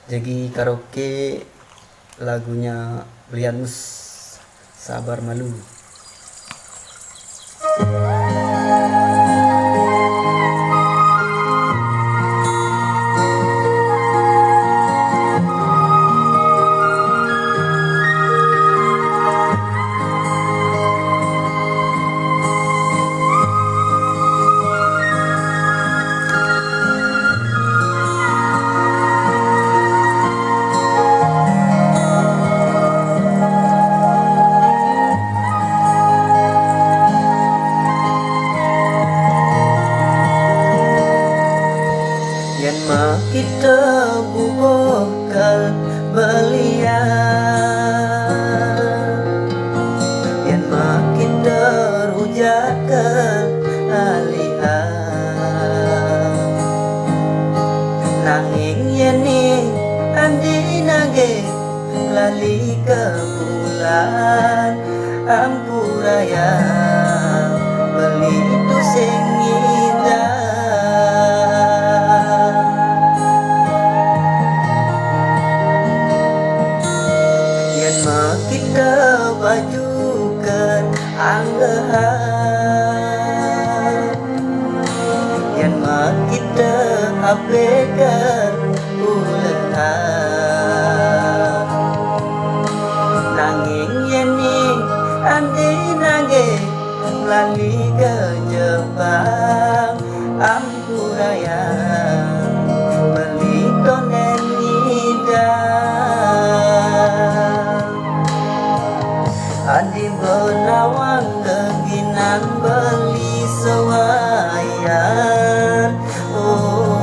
Jadi karaoke lagunya Brianus, Sabar Malu. Yen mah kita bubokal belian, yen mah kita rujakan alihan. Nanging yen ni andi nage lali ke bulan ampuraya beli tu sing indah. Kita bajukan anggahan, yang kita apekan ulehan. Nanging yeni andi nage lali ke Jepang ampuraya beli tonen Adi benawang keginan beli sewayan. Oh,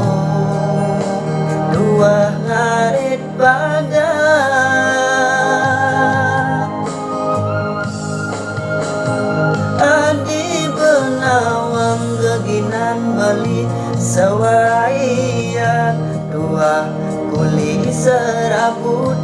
dua ngarit bagan. Adi benawang keginan beli sewayan. Dua kuli serabutan.